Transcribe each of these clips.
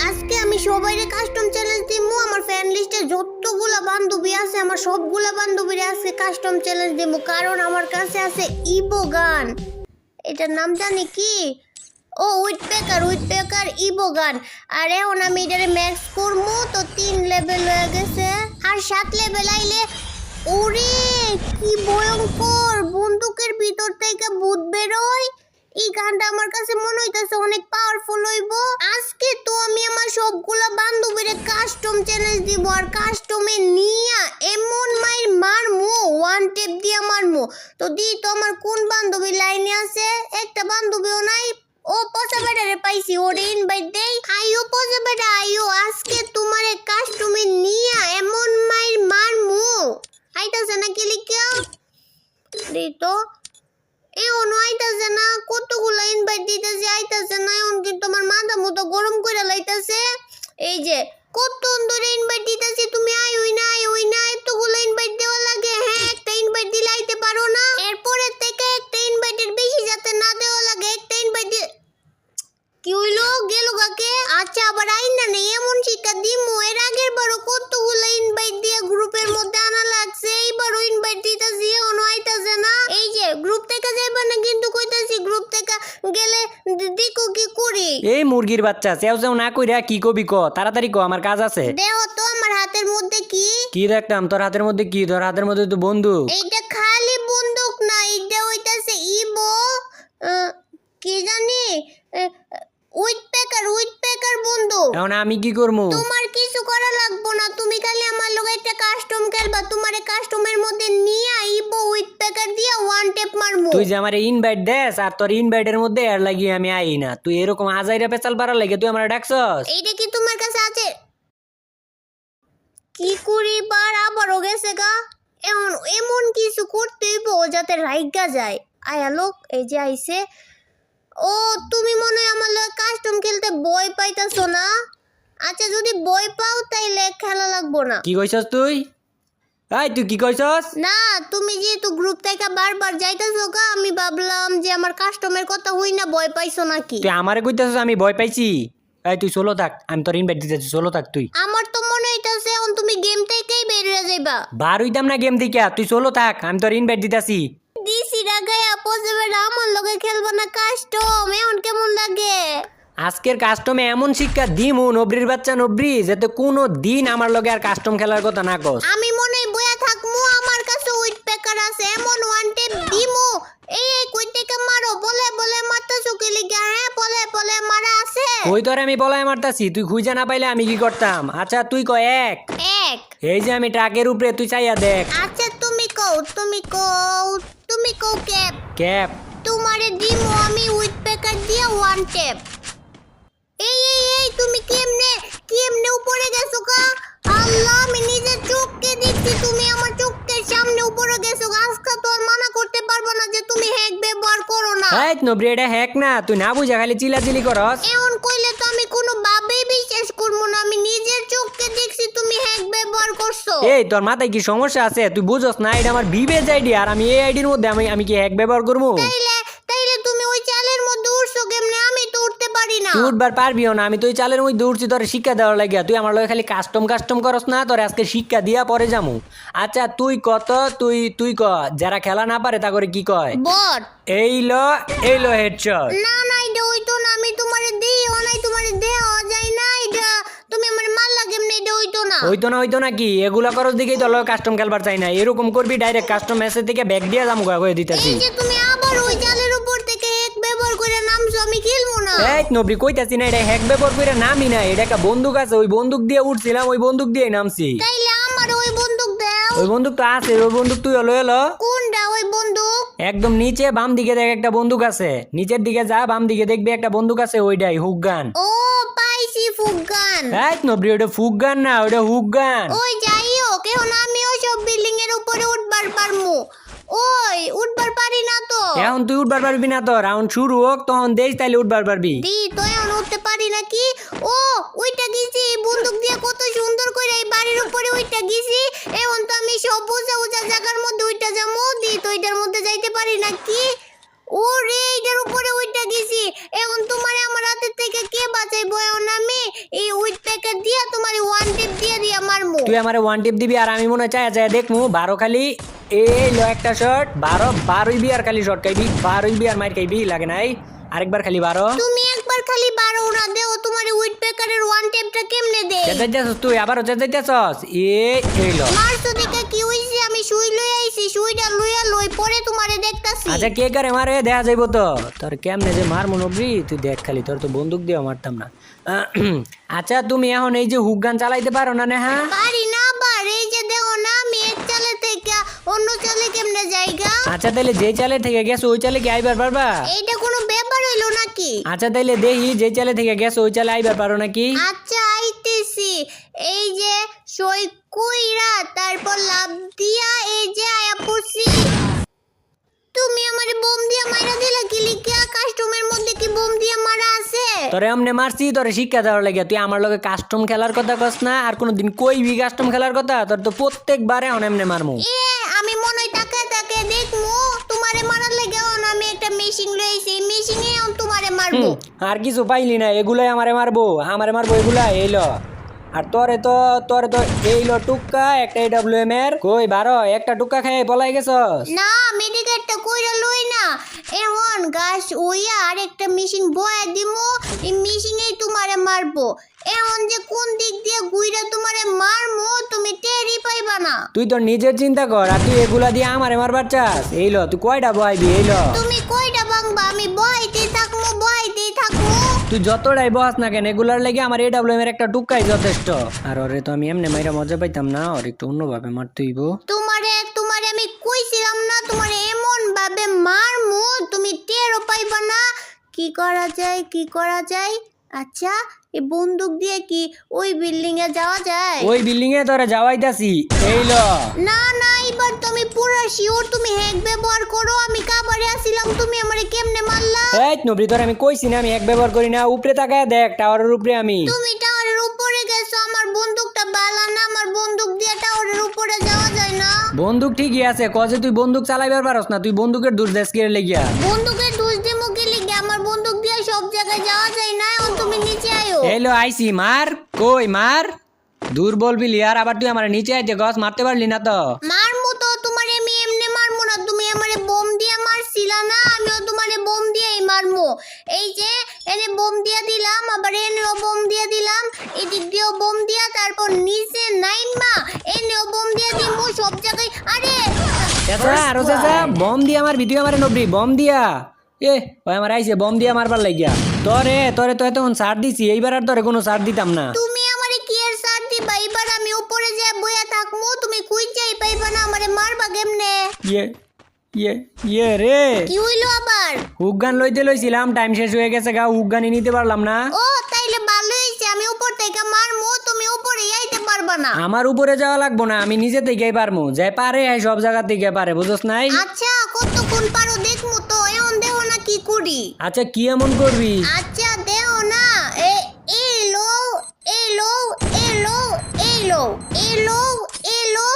আজকে আমি সবাইরে কাস্টম চ্যালেঞ্জ দিমু। আমার ফ্রেন্ড লিস্টে যতগুলা বান্ধবী আছে আমার সবগুলা বান্ধবীরে আজকে কাস্টম চ্যালেঞ্জ দিমু, কারণ আমার কাছে আছে ইবো গান। এটার নাম জানি কি, ও উইথপেকার ইবো গান। আর এখন আমি এটারে ম্যাক্স করবো, তো 3 লেভেল হয়ে গেছে, আর 7 লেভেল আইলে ওরে কি ভয়ঙ্কর, বন্দুকের ভিতর থেকে ভূত বেরোয়। এই গানটা আমার কাছে মনে হইতাছে অনেক পাওয়ারফুল হইব। আজকে তো আমি আমার সবগুলা বান্ধবীরে কাস্টম চ্যালেঞ্জ দিব, আর কাস্টমে নিয়া এমন মাইর মারমু, ওয়ান টেপ দিয়া মারমু। তো দি তো আমার কোন বান্ধবী লাইনে আছে, একটা বান্ধবীও নাই। ও পচা বেটারে পাইছি, ওরে ইনভাইট দেই। আইও পচা বেটা আইও, আজকে তোমারে কাস্টমে নিয়া এমন মাইর মারমু। আইতাছে না কি লিখিয়া দি তো এমন আইতাছে না, কতগুলা ইনভাইট দিতেছে আইতাছে না। এখন কিন্তু আমার মাথা মতো গরম করে লাইতাছে। এই যে কত ধরে ইনভাইট দিতেছি, তুমি আইওই না, এতগুলো ইনভাইট দেওয়া লাগে। হ্যাঁ, একটা ইনভাইট দিলে আইতে পারো না, এরপরে থেকে একটা ইনভাইটের বেশি যাতে না দেওয়া লাগে। একটা ইনভাইট কি হইলো গেল কাকে। আচ্ছা আবার আইন না নেই এমন শিক্ষা দিমু। এর আগের বারও কতগুলো ইনভাইট দিয়ে গ্রুপের মধ্যে আনা লাগছে, এইবারও ইনভাইট দিতেছি এখনো আইতাছে না। এই যে গ্রুপ থেকে যাইবা না কিন্তু কইতাছি, গ্রুপ থেকে গেলে দেখো কি করি। এই মুরগির বাচ্চা চেও চেও না কইরা কি কবি ক, তাড়াতাড়ি ক, আমার কাজ আছে। দেহ তো আমার হাতের মধ্যে কি কি দেখতাম তোর হাতের মধ্যে? কি তোর হাতের মধ্যে তো বন্দুক। এইটা খালি বন্দুক না, এইটা হইতাছে ইবো কি জানি উইথপেকার বন্দুক। এখন আমি কি করবো? তোমার কিছু করা লাগবো না, তুমি খালি আমার লগে একটা কাস্টম খেলবা। তোমারে কাস্টমের মধ্যে নিয়ে আইবো, উইথপেকার দিয়া ওয়ান টেপ মারমু। তুই যে আমার ইনভাইট দেস আর তোর ইনভাইটের মধ্যে এর লাগিয়ে আমি আই না, তুই এরকম আজাইরা পেছাল পারা লাগে তুই আমার ডাকছস? এইটা কি তোমার কাছে আছে? কি করি বার আবারও গেছে গা। এমন এমন কিছু করতে হইব যাতে রাইগা যায়। আয়া লোক এই যে আইছে। ও তুমি মনে হয় আমার লগে কাস্টম খেলতে ভয় পাইতাছো না? আচ্ছা যদি ভয় পাও তাইলে খেলা লাগবো না। কি কইছস তুই? এই তুই কি কইছস? না তুমি যেহেতু গ্রুপ থেকে বারবার যাইতাছো গা, আমি ভাবলাম যে আমার কাস্টমের কথা হই না ভয় পাইছো নাকি। তুই আমারে কইতাছস আমি ভয় পাইছি? এই তুই চলো থাক, আমি তোর ইনভাইট দিতেছি, চলো থাক তুই। আমার তো মনে হইতাছে এখন তুমি গেম থেকেই বের হয়ে যাইবা। বার হইতাম না গেম থেকে, তুই চলো থাক, আমি তোর ইনভাইট দিতেছি। দিছি রাগায়া পজেবে আমার লগে খেলবা না কাস্টম, এখন কেমন লাগে? আজকের কাস্টমে এমন শিক্ষা দিমু নবরির বাচ্চা নবরি, যাতে কোনো দিন আমার লগে আর কাস্টম খেলার কথা না কস। আমি মনে হয় বয়া থাকমু, আমার কাছে উইথপেকার আছে, এমন ওয়ান টেপ দিমু। এই কই থেকে মারো, বলে মারতাছো কি লিগা? হ্যাঁ বলে মারা আছে। ওই তোর আমি বলাই মারতাছি, তুই খুঁজে না পাইলে আমি কি করতাম? আচ্ছা তুই ক এক। এই যে আমি ট্রাকের উপরে, তুই চাইয়া দেখ। আচ্ছা তুমি কও ক্যাপ। ক্যাপ তোমারে দিমু আমি উইথপেকার দিয়া ওয়ান টেপ। এই তুমি কেমনে উপরে গেছো কা? আল্লাহ আমি নিজের চোখকে দেখছি, তুমি আমার চোখের সামনে উপরে গেছো। আজকে তো আর মানা করতে পারবো না যে তুমি হ্যাক ব্যবহার করো না। এই নবরি, এটা হ্যাক না, তুই না বুঝা খালি চিলাচিলি করস। এমন কইলে তো আমি কোনো ভাবেই বিশ্বাস করবো না। আমি নিজের চোখকে দেখছি তুমি হ্যাক ব্যবহার করছো। এই তোর মাথায় কি সমস্যা আছে? তুই বুঝস না এটা আমার বিবেজ আইডি, আর আমি এই আইডির মধ্যে আমি কি হ্যাক ব্যবহার করবো? তাইলে তুমি ওই চালের মধ্যে উঠছো কেমনে? আমি তো উঠতে পারি না। তুই উঠবার পারবিও না, আমি তো ওই চালের মধ্যে উঠছি তোর শিক্ষা দেওয়ার লাগিয়া। তুই আমার লগে খালি কাস্টম করস না, তোর আজকে শিক্ষা দিয়া পরে যামু। আচ্ছা তুই কত, তুই ক, যারা খেলা না পারে তা করে কি কয়? বট। এই লো হেডশট। না এটা হইতো না, আমি তোমারে দিও নাই, তোমারে দেওয়া যায় না। এটা তুমি আমারে মারলা কেমনে? এটা হইতো না কি? এগুলা করস দিকেই তোর লগে কাস্টম খেলবার চাই না। এরকম করবি ডাইরেক্ট কাস্টম ম্যাচের থেকে ব্যাক দিয়ে যাম কয়ে দিতেছি। এই যে তুমি আবার ওই জালের উপর থেকে হ্যাক ব্যবহার করে নামছো, আমি খেলবো না। এই নবরি কইতাছি না এটা হ্যাক ব্যবহার করে নামি না, এটা একটা বন্দুক আছে, ওই বন্দুক দিয়ে উঠছিলাম, ওই বন্দুক দিয়ে নামছি। তাইলে আমার ওই বন্দুক দাও। ওই বন্দুক তো আছে, ওই বন্দুক তুই এলো। কোনটা ওই বন্দুক? একদম নিচে বাম দিকে দেখ একটা বন্দুক আছে, নিচের দিকে যা, বাম দিকে দেখবি একটা বন্দুক আছে, ওইটাই হুক গান। ও পাইছি ফুকগান। এই নবরি ওটা ফুক গান না, ওটা হুক গান। ওই যাই হোক, এখন আমি ওই সব বিল্ডিং এর উপরে উঠবার পারমু। ওই উঠবার পারি না তো। এখন তুই উঠবার পারবি না, তো রাউন্ড শুরু হোক তখন দেখ তাইলে উঠবার পারবি। দি তো এখন উঠতে পারি নাকি? ও ওইটা গেছি বন্দুক দিয়ে কত সুন্দর করে এই বাড়ির উপরে ওইটা গেছি। এখন তো আমি সব উঁচা জায়গার মধ্যে ওইটা যাবো। দি তো এটার মধ্যে যাইতে পারি নাকি? ওরে এটার উপরে ওইটা গেছি। এখন তোমার আমার হাতের থেকে কে বাঁচাইবো? এখন আমি এই একটা দিয়া তোমারে ওয়ান টেপ দিয়া মারমু। তুই আমারে ওয়ান টিপ দিবি আর আমি মনে হয় চায়া চায়া দেখমু 12 খালি এই লো একটা শট 12 বি আর খালি শট খাইবি 12 বি আর মাইর খাইবি লাগে নাই আরেকবার খালি 12 তুমি একবার খালি 12 না দেও তোমারে উইট পেকারের ওয়ান টেপটা কেমনে দে? চেঁচাইতেছস তুই আবারও চেঁচাইতেছস এই লো। মারছো দেখে কি হইছে? আমি সুই লই আইছি, সুইটা লইয়া লই পরে তোমারে দেখতাছি। আচ্ছা কে করে মারে দেখা যাইব তো তোর কেমনে যে মার মনবরি তুই দেখ খালি তোর তো বন্দুক দিয়ে মারতাম না। আচ্ছা তুমি এখন এই যে হুক গান চালাইতে পারো না নেহা? পারি না আবার এই যে দেখো না আমি এক চালে থেকে অন্য চালে কেমনে যাইগা? আচ্ছা তাইলে যে চালে থেকে গেছো ওই চালে কি আইবার পারবা? এইটা কোনো ব্যাপার হইলো নাকি? আচ্ছা তাইলে দেখি যে চালে থেকে গেছো ওই চালে আইবার পারো নাকি? আচ্ছা আইতেছি। এই যে সই কইরা তারপর লাভ দিয়া এই যে আয়া পড়ছি। তুমি আমারে বোম দিয়া মাইরা দিলা কি লিখিয়া? কাস্টমের মধ্যে কি বোম দিয়া মারা আছে? তোরে এমনে মারছি তোরে শিক্ষা দেওয়ার লাগে তুই আমার লগে কাস্টম খেলার কথা কস না আর কোনোদিন কইবি কাস্টম খেলার কথা তোর তো প্রত্যেকবারে অন এমনে মারমু। এ আমি মনে হয় তাকে দেখমু তোমারে মারার লাগে আমি একটা মেশিন লইছি, এই মেশিনে তোমারে মারবো। আর কিছু পাইলি না এগুলাই আমারে মারবো এগুলাই এইলো। আর তোরে তো এইলো টুক্কা একটা AWM এর কই 12 একটা টুক্কা খেয়ে পলাই গেছস। না মেডিকেটটা কইরা লই না এখন গাছ ওইয়া আর একটা মেশিন বয়া দিমু, এই মেশিনেই তোমারে মারবো। এখন যে কোন দিক দিয়ে গুইরা তোমারে মারমু তুমি টেরি পাইবা না। তুই তো নিজের চিন্তা কর আর তুই এগুলা দিয়ে আমারে মারবার চাস। এইলো তুই কয়টা বহাইবি এইলো? তুমি কয়টা ভাঙবা? আমি বহাইতেই থাকমু। তুই যতটাই বহাস না কেন এগুলার লেগে আমার AWM এর একটা টুক্কাই যথেষ্ট। আর ওরে তো আমি এমনি মাইরা মজা পাইতাম না, ওর একটু অন্যভাবে মারতে হইব। তোমারে আমি কইছিলাম না তোমারে এমন ভাবে মারমু তুমি টেরও পাইবা না। কি করা যায়? আচ্ছা এই বন্দুক দিয়ে কি ওই বিল্ডিং এ যাওয়া যায়? ওই বিল্ডিং এ তোরা যাওয়াইতাছি এইলো। না এবার তুমি পুরো শিওর তুমি হ্যাক ব্যবহার করো। আমি কাবারে আসিলাম তুমি আমারে কেমনে মারলা? এই নবরি তোর আমি কইছি না আমি এক ব্যবহার করি না। উপরে তাকায় দেখ টাওয়ারের উপরে আমি। তুমি টাওয়ারের উপরে গেছো, আমার বন্দুকটা বালা না, আমার বন্দুক দিয়ে টাওয়ারের উপরে যাওয়া যায় না। বন্দুক ঠিকই আছে কজে তুই বন্দুক চালাইবার পারস না, তুই বন্দুকের দূর দেশ কে লেগিয়া। বন্দুকের দোষ দিমু কি লিগে? আমার বন্দুক দিয়ে সব জায়গায় যাওয়া যায় না। এখন তুমি নিচে আয়ো। এইলো আইছি মার কই মার দূর বলবি লিয়ার আবার তুই আমার নিচে আইতে গছ মারতে পারলি না তো। মারমু তো তোমারে আমি এমনি মারমু না। তুমি আমারে বোম দিয়ে মারছিলা না, আমিও তোমারে বোম দিয়েই মারমু। এই যে এনে বোম দিয়ে দিলাম, আবার এনেও বোম দিয়ে দিলাম, এদিক দিয়েও বোম দিয়া, তারপর নিচে নাইমা এনেও বোম দিয়ে দিমু সব জায়গায়। আরে চাচা বম দিয়া আমার ভিডিও আমারে নবরি বম দিয়া ওই আমার আইছে বম দিয়া মারবার লাগিয়া। তোরে তো এতক্ষণ ছাড় দিছি, এইবার আর তোরে কোনো ছাড় দিতাম না। তুমি আমারে কি এর সাথ দিবা? এবার আমি উপরে যা বইয়া থাকমু, তুমি খুঁজেই পাইবা না আমারে মারবা কেমনে? রে কি হইলো আবার? হুক গান লইছিলাম টাইম শেষ হয়ে গেছে গা, হুক গানই নিতে পারলাম না। ও তাইলে ভালো হইছে, আমি উপর থেকে মারমু, তুমি উপরে আইতে পারবা না। আমার উপরে যাওয়া লাগবো না, আমি নিজে থেকেই পারমু। যে পারে সব জায়গা থেকে পারে, বুঝছ নাই? আচ্ছা কতক্ষণ পারো দেখমু তো। এখন দেও না কি করি? আচ্ছা কি এমন করবি? আচ্ছা দেও না। এলো এলো এলো এলো এলো এলো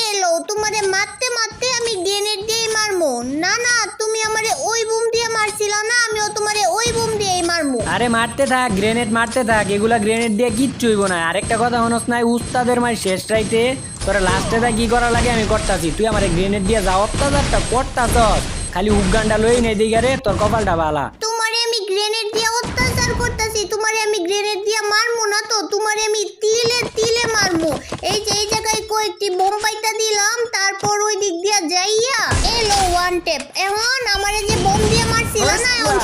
এলো তোমারে মারতে মারতে আমি গ্রেনেড দিয়ে মারমু। না তুমি আমারে ওই বুম দিয়ে মারছিলা না, আমিও তোমারে ওই বুম দিয়েই মারমু। আরে মারতে থাক, গ্রেনেড মারতে থাক, এগুলা গ্রেনেড দিয়ে কিচ্ছু হইব না। আরেকটা কথা হনস নাই, উস্তাদের মাই শেষ রাইতে তোরা লাস্টে তা কি করা লাগে আমি করতাছি, তুই আমারে গ্রেনেড দিয়ে যা অত্যাচারটা করতাছস। খালি উগানটা লই নেই দিকে রে, তোর কপালটা বালা। তোমারে আমি গ্রেনেড দিয়ে অত্যাচার করতেছি, তোমারে আমি গ্রেনেড দিয়ে মারমু না তো, তোমারে আমি তিলে মারমু। এই যে এই জায়গায় কয়েকটি বোম পাইতা দিলাম, তারপর ওই দিক দিয়ে যাইয়া এলো ওয়ান টেপ। এখন আমারে যে বোম দিয়ে মারছিল না, এখন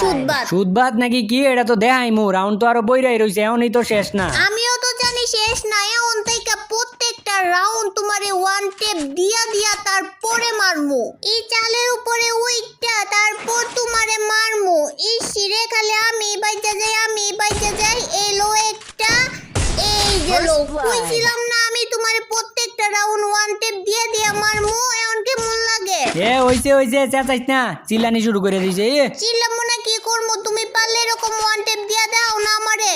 সুদবাদ নাকি কি এটা তো দেখাইমু। রাউন্ড তো আরো বইরাই রইছে, এখনই তো শেষ না। আমিও তো জানি শেষ না। এখন থেকে প্রত্যেকটা রাউন্ড তোমারে ওয়ান টেপ দিয়া তারপরে মারমু। এই চালের উপরে উইকটা তারপর তোমারে মারমু। এই শিরে খালি আমি বাইচা যাই এলো একটা, এই গেল। কইছিলাম না আমি তোমারে প্রত্যেকটা রাউন্ড ওয়ান টেপ দিয়া মারমু। এখন কেমন লাগে? হইছে চেঁচাইস না, চিল্লানি শুরু করে দিছে। চিল্লামু না কি করমু? তুমি পারলে এরকম ওয়ান টেপ দিয়া দাও না আমারে।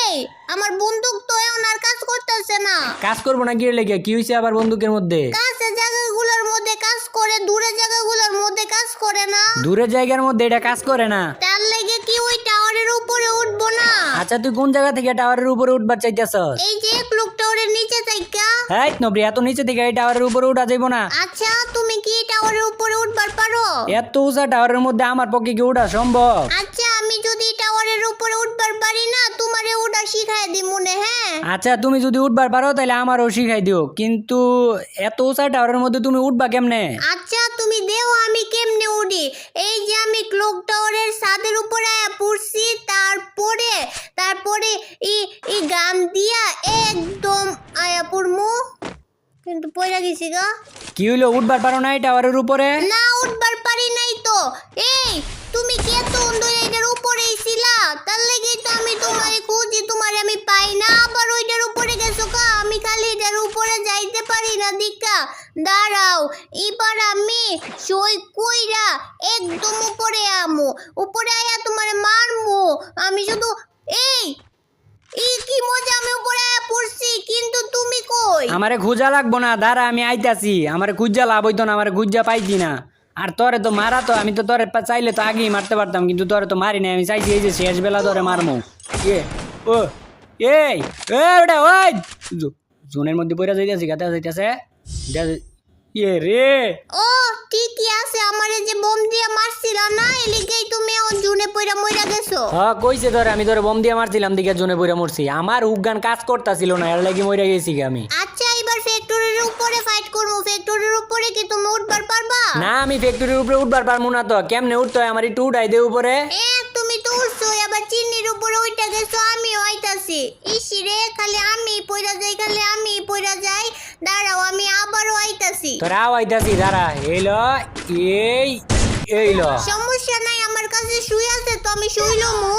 এই আমার বন্দুক তো এখন আর কাজ করতেছে না। কাজ করবো না কি লেগে? কি হইছে আবার বন্দুকের মধ্যে? কাছে জায়গাগুলোর মধ্যে কাজ করে, দূরে জায়গাগুলোর মধ্যে কাজ করে না। দূরের জায়গার মধ্যে এটা কাজ করে না। তার লেগে কি ওই টাওয়ার টাওয়ারের উপরে উঠবো না। আচ্ছা তুই কোন জায়গা থেকে টাওয়ারের উপরে উঠবার চাইতেছস? এই যে ক্লক টাওয়ারের নিচে থাইকা। এই নবরি, এত নিচে থেকে এই টাওয়ারের উপরে উঠা যাইবো না। আচ্ছা তুমি কি টাওয়ারের উপরে উঠবার পারো? এত উঁচা টাওয়ারের মধ্যে আমার পক্ষে কি উঠা সম্ভব? আচ্ছা আমি যদি টাওয়ারের উপরে উঠবার পারি না, তোমারে ওটা শিখাই দিই মনে। হ্যাঁ আচ্ছা তুমি যদি উঠবার পারো তাহলে আমারও শিখাই দিও, কিন্তু এত উঁচা টাওয়ারের মধ্যে তুমি উঠবা কেমনে? আচ্ছা তুমি দেও আমি কেমনে উঠি। এই যে আমি ক্লক টাওয়ারের ছাদের উপরে আয়া পড়ছি, তারপরে ই গান দিয়া একদম আয়া পড়মু, কিন্তু পয়রা গেছি গা। কি হইলো, উঠবার পারো না এই টাওয়ারের উপরে? না উঠবার পারি নাই তো। এই তুমি কি এত অন্ধরে এটার উপরেই ছিলা? তার লাগেই তো আমি তোমারে খুঁজি, তোমারে আমি পাই না। আবার ওইটার উপরে গেছো কা? আমি খালি এটার উপরে যাইতে পারি না দিকা। দাঁড়াও, এবার আমি সই কইরা একদম উপরে আমু, উপরে আয়া তোমারে মারমু। আমি শুধু এই কি মজা, আমি উপরে আয়া পড়ছি, কিন্তু তুমি কই? আমারে খুঁজা লাগবো না, দাঁড়া আমি আইতাছি। আমারে খুঁজা লাভ হইতো না, আমারে খুঁজা পাইছি না। আর তোরে তো মারা, তো আমি তো তোরে চাইলে তো আগেই মারতে পারতাম, কিন্তু তোরে তো মারি নাই। আমি চাইছি এই যে শেষ বেলা তোরে মারমু। ও এই ওটা ওই জোনের মধ্যে পড়ে যাইতেছি, গাতে যাইতেছে রে। ও ঠিকই আছে, আমারে যে বোম দিয়া মারছিল না, এলিগেই তুমি জুনে পয়রা মইরা গেছো। হ্যাঁ কইছে তোরে, আমি তোরে বোম দিয়ে মারছিলাম দিকে জোনে পড়ে মরছি। আমার উগান কাজ করতেছিল না, এর লাগি মরে গেছি আমি। আচ্ছা এবার ফ্যাক্টরির উপরে ফাইট করবো। ফ্যাক্টরির উপরে কি তুমি উঠবার পারবা? না আমি ফ্যাক্টরির উপরে উঠবার পারবো না। তো কেমনে উঠতে হয়, আমার একটু উঠাই দে উপরে। তুমি তো উঠছো, এবার চিনির উপরে উঠা গেছো, আমি আইতাছি। ইসি রে, খালি আমি পয়রা যাই, খালি আমি পয়রা যাই। দাঁড়াও আমি আবারও আইতাছি। তোরা আইতাছি, দাঁড়া। এইলো এইলো সমস্যা নাই, আমার কাছে শুই আছে তো, আমি শুইলমু।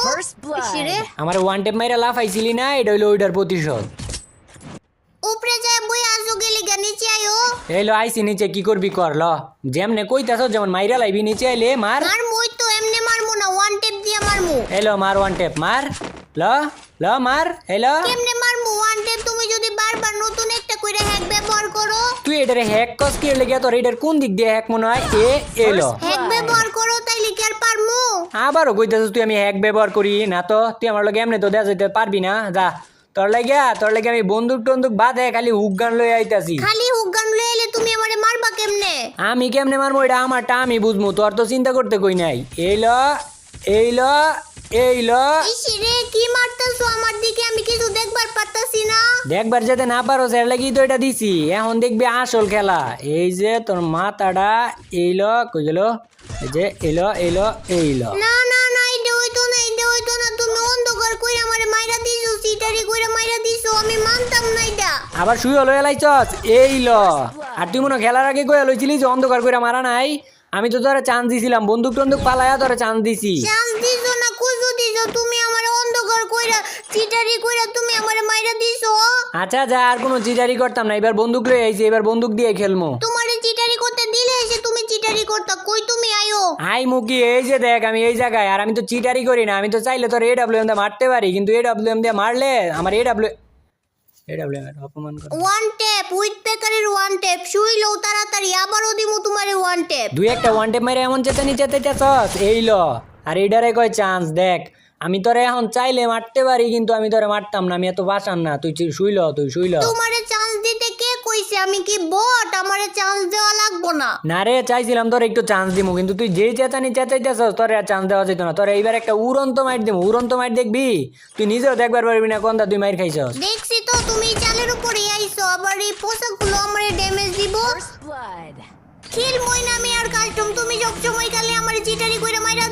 ইসি রে, আমার ওয়ান টেপ মাইরা লাফাইছিলি না, এটা হইলো ওইটার প্রতিশোধ। উপরে যায় বই আসো, গেলি গা নিচে আয়ো। এইলো আইসি নিচে, কি করবি কর। ল যেমনে কইতাছ, যেমন মাইরা লাইবি নিচে আইলে মার। আর মই তো এমনি মারমু না, ওয়ান টেপ দিয়ে মারমু। এইলো মার ওয়ান টেপ, মার। ল ল মার। এইলো কেমনে মারমু ওয়ান টেপ? তুমি যদি বারবার নতুন একটা কইরা হ্যাক ব্যবহার করো। তুই এটারে হ্যাক কস কি লেগে? তোর এটার কোন দিক দিয়ে হ্যাক মনে হয়? এলো হ্যাক ব্যবহার করো, তাইলে কি আর পারমু? আবারও কইতাছিস তুই আমি হ্যাক ব্যবহার করি না। তো তুই আমার লগে এমনি তো দেয়া যেতে পারবি না। যা, তোর লাগে আমি বন্দুক টন্দুক বাদে খালি হুক গান লই আইতাছি। খালি হুক গান লয়ে এলে তুমি আমারে মারবা কেমনে? আমি কেমনে মারবো এটা আমারটা আমি বুঝমু, তোর তো চিন্তা করতে কই নাই। এইলো এইলো এইলো ইসি রে, কি মারতাছো আমার দিকে? আমি কিছু দেখবার পারতাছি না। দেখবার যেতে না পারো, এর লাগি তো এটা দিছি। এখন দেখবি আসল খেলা। এই যে তোর মাথাটা এইলো কই গেল, এই যে এইলো এইলো এইলো। না না না, এটা হইতো না, এটা হইতো না। তুমি অন্ধকার কইরা আমারে মাইরা দিছো, সিটারি কইরা মাইরা দিছো, আমি মানতাম না এটা। আবার শুই হলো এলাইছস এইলো। আর তুই মনে খেলার আগে কই লইছিলি যে অন্ধকার কইরা মারা নাই? আমি তো তোরা চান্স দিছিলাম, বন্দুক টন্দুক পালায়া তোরা চান্স দিছি। চান্স দিছো না, কুজু দিছো, তুমি আমারে অন্ধকার কইরা সিটারি কইরা তুমি আমারে মাইরা দিছো। আচ্ছা যা, আর কোনো চিটারি করতাম না। এবার বন্দুক লই আইছি, এবার বন্দুক দিয়ে খেলমু। তোমারে চিটারি করতে দিলে এসে তুমি চিটারি করতা। কই তুমি আয়ো। আই মুকি, এই যে দেখ আমি এই জায়গায়। আর আমি তো চিটারি করি না, আমি তো চাইলে তোর AWM দিয়ে মারতে পারি, কিন্তু AWM দিয়ে মারলে আমার AWM অপমান করে। ওয়ান টেপ, উইথ পেকারের ওয়ান টেপ। শুইলো তাড়াতাড়ি, আবারও দিমু তোমারে ওয়ান টেপ। দুই একটা ওয়ান টেপ মেরে এমন চেতানি চেতাইতেছস এইলো। আর এইটারে কয় চান্স। দেখ আমি তোরে এখন চাইলে মারতে পারি, কিন্তু আমি তোরে মারতাম না, আমি এত বাসান না। তুই শুইল। তোমারে চান্স দিতে কে কইছে? আমি কি বট? আমারে চান্স দেওয়া লাগবো না। না রে, চাইছিলাম তোর একটু চান্স দিমু, কিন্তু তুই যেই চেঁচানি চেঁচাইতেছস তোরে আর চান্স দেওয়া যেত না। তোরে এইবার একটা উড়ন্ত মাইট দিমু। উড়ন্ত মাইট দেখবি, তুই নিজেও দেখবার পারবি না কোনটা তুই মাইর খাইছস। দেখছি তো, তুমি চালের উপরে আইছো, আবার এই পোশাকগুলো আমারে ড্যামেজ দিব। খেল মই না আমি আর কাস্টম, তুমি সবসময় খালি আমারে চিটারি কইরা মাইরা